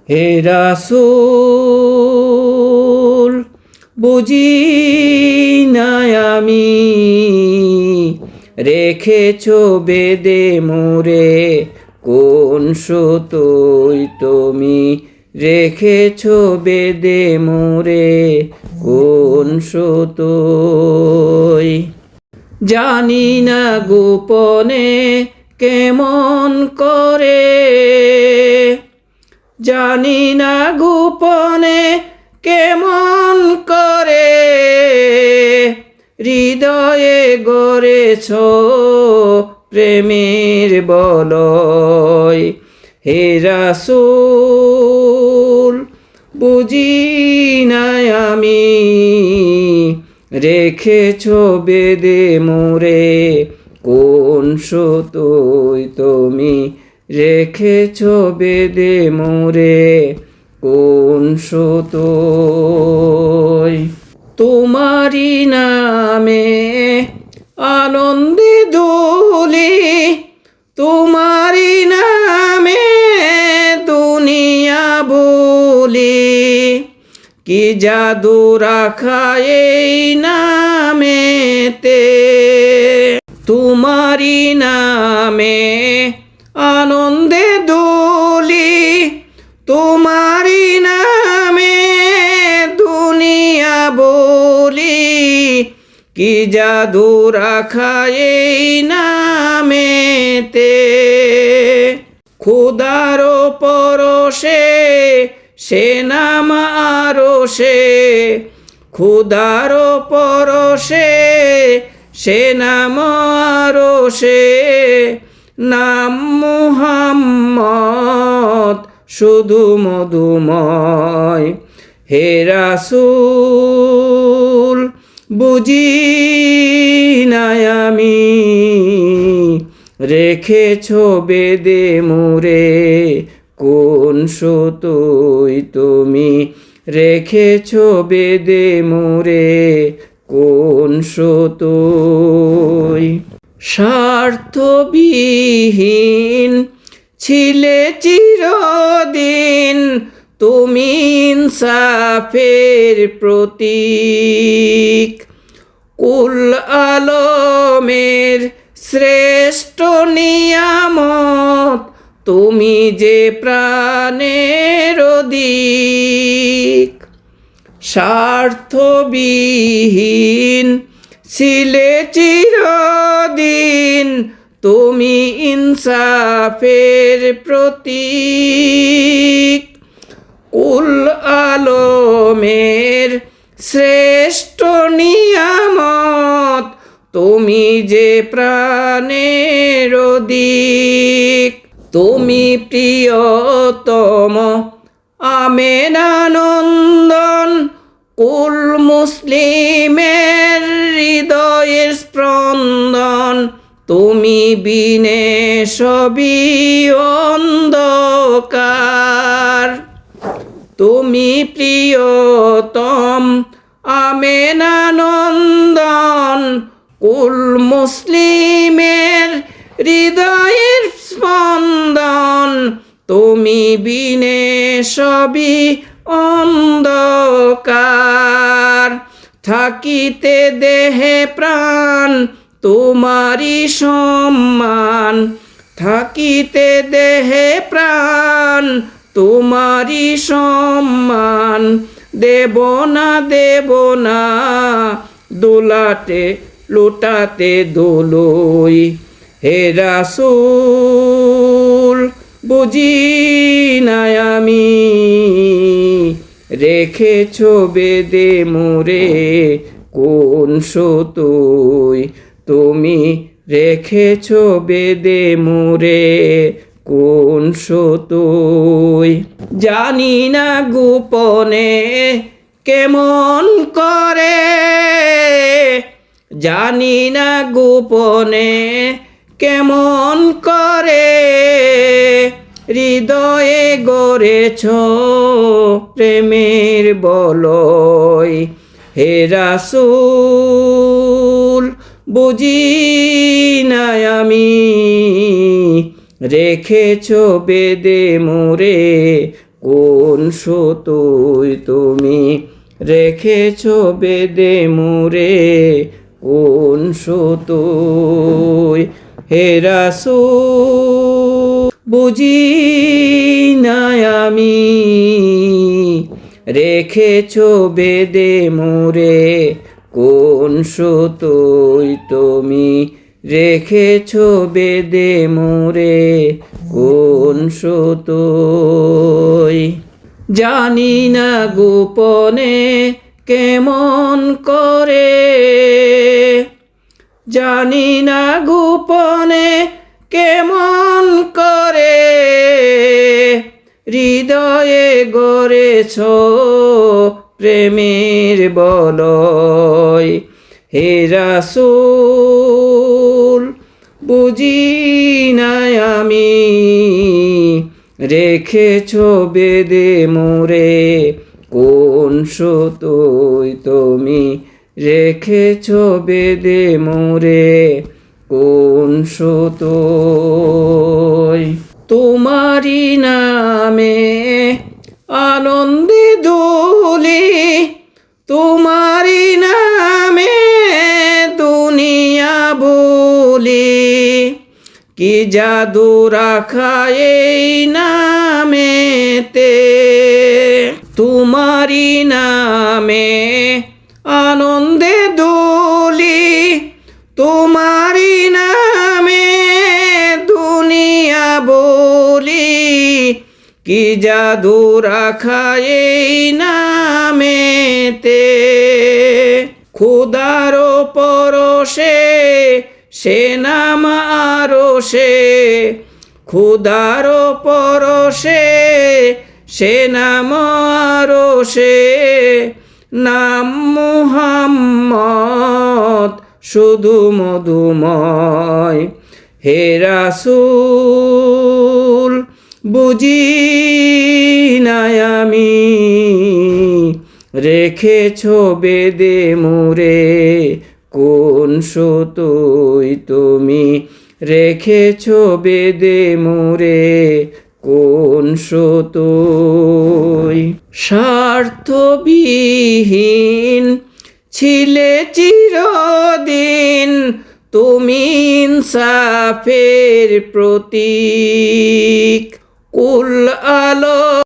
হে রাসূল বুঝি নাই আমি, রেখেছ বেদে মোরে কোন সুতোয় তুমি, রেখেছ বেদে মোরে কোন সুতোয়। জানি না গোপনে কেমন করে, জানি না গোপনে কেমন করে, হৃদয়ে গড়েছ প্রেমের বলয়। হে রাসূল বুঝি নাই আমি, রেখেছ বেদে মোরে কোন সুতোয় তুমি, রেখেছ বেদে মোরে কোন সুতোয়। তোমারি নামে আনন্দে দোলি, তোমারি নামে দুনিয়া বলি, কি জাদু রাখা এই নামেতে। তোমারি নামে আনন্দে দোলি, তোমারি নামে দুনিয়া বলি, কি জাদু রাখা এই নামেতে। খোদার পরশে সে নাম আরশে, খোদার পরশে সে নাম আরশে, নাম মুহাম্মদ শুধু মধুময়। হে রাসূল বুঝি নাই আমি, রেখেছ বেদে মোরে কোন সুতোয় তুমি, রেখেছ বেদে মোরে কোন সুতোয়। স্বার্থবিহীন ছিলে চিরদিন তুমি, ইনসাফের প্রতীক। কুল আলমের শ্রেষ্ঠ নিয়ামত তুমি যে প্রাণের অধিক। স্বার্থবিহীন ছিলে চিরদিন তুমি, ইনসাফের প্রতীক। কুল আলমের শ্রেষ্ঠ নিয়ামত তুমি যে প্রাণের অধিক। তুমি প্রিয়তম আমেনানন্দন, কুল মুসলিমের হৃদয়ের স্পন্দন, তুমি বিনে সবই অন্ধকার। তুমি প্রিয়তম আমেনানন্দন, কুল মুসলিমের হৃদয়ের স্পন্দন, তুমি বিনে সবই অন্ধকার। থাকিতে দেহে প্রাণ তোমারি সম্মান, থাকিতে দেহে প্রাণ তোমারি সম্মান, দেব না দোলাতে লুটাতে দোলই। হে রাসূল বুঝি নাই আমি, রেখেছ বেদে মোরে কোন সুতোয় তুমি, রেখেছ বেদে মোরে কোন সুতোয়। জানি না গোপনে কেমন করে, জানি না গোপনে কেমন করে, হৃদয়ে গড়েছ প্রেমের বলয়। হে রাসূল বুঝি নাই আমি, রেখেছ বেদে মোরে কোন সুতোয় তুমি রেখেছ বেদে মোরে, কোন সুতোয় হে রাসূল। বুঝি না আমি রেখেছ বেদে মোরে, কোন সুতোয় তুমি রেখেছ বেদে মোরে, কোন সুতোয়। জানি না গোপনে কেমন করে, জানি না গোপনে কেমন করে হৃদয়ে গড়েছ প্রেমের বলয়, হে রাসূল। বুঝি না আমি রেখেছ বেদে মোরে, কোন সুতোয় তুমি রেখেছ বেদে মোরে, কোন সুতোয়। তোমারি নামে আনন্দে দোলি, তোমারি নামে দুনিয়া বলি, কি জাদু রাখা এই নামেতে। তোমারি নামে আনন্দে দোলি, তোমারি নামে দুনিয়া বলি, কি জাদু রাখা এই নামেতে। খোদার পরশে সে নাম আরশে, খোদার পরশে সে নাম আরশে, নাম মুহাম্মদ শুধু মধুময়, হে রাসূল। বুঝি না আমি রেখেছ বেদে মোরে, কোন সুতোয় তুমি রেখেছ বেদে মোরে, কোন সুতোয়। স্বার্থবিহীন ছিলে চিরদিন তুমি ইনসাফের প্রতীক, কুল আলো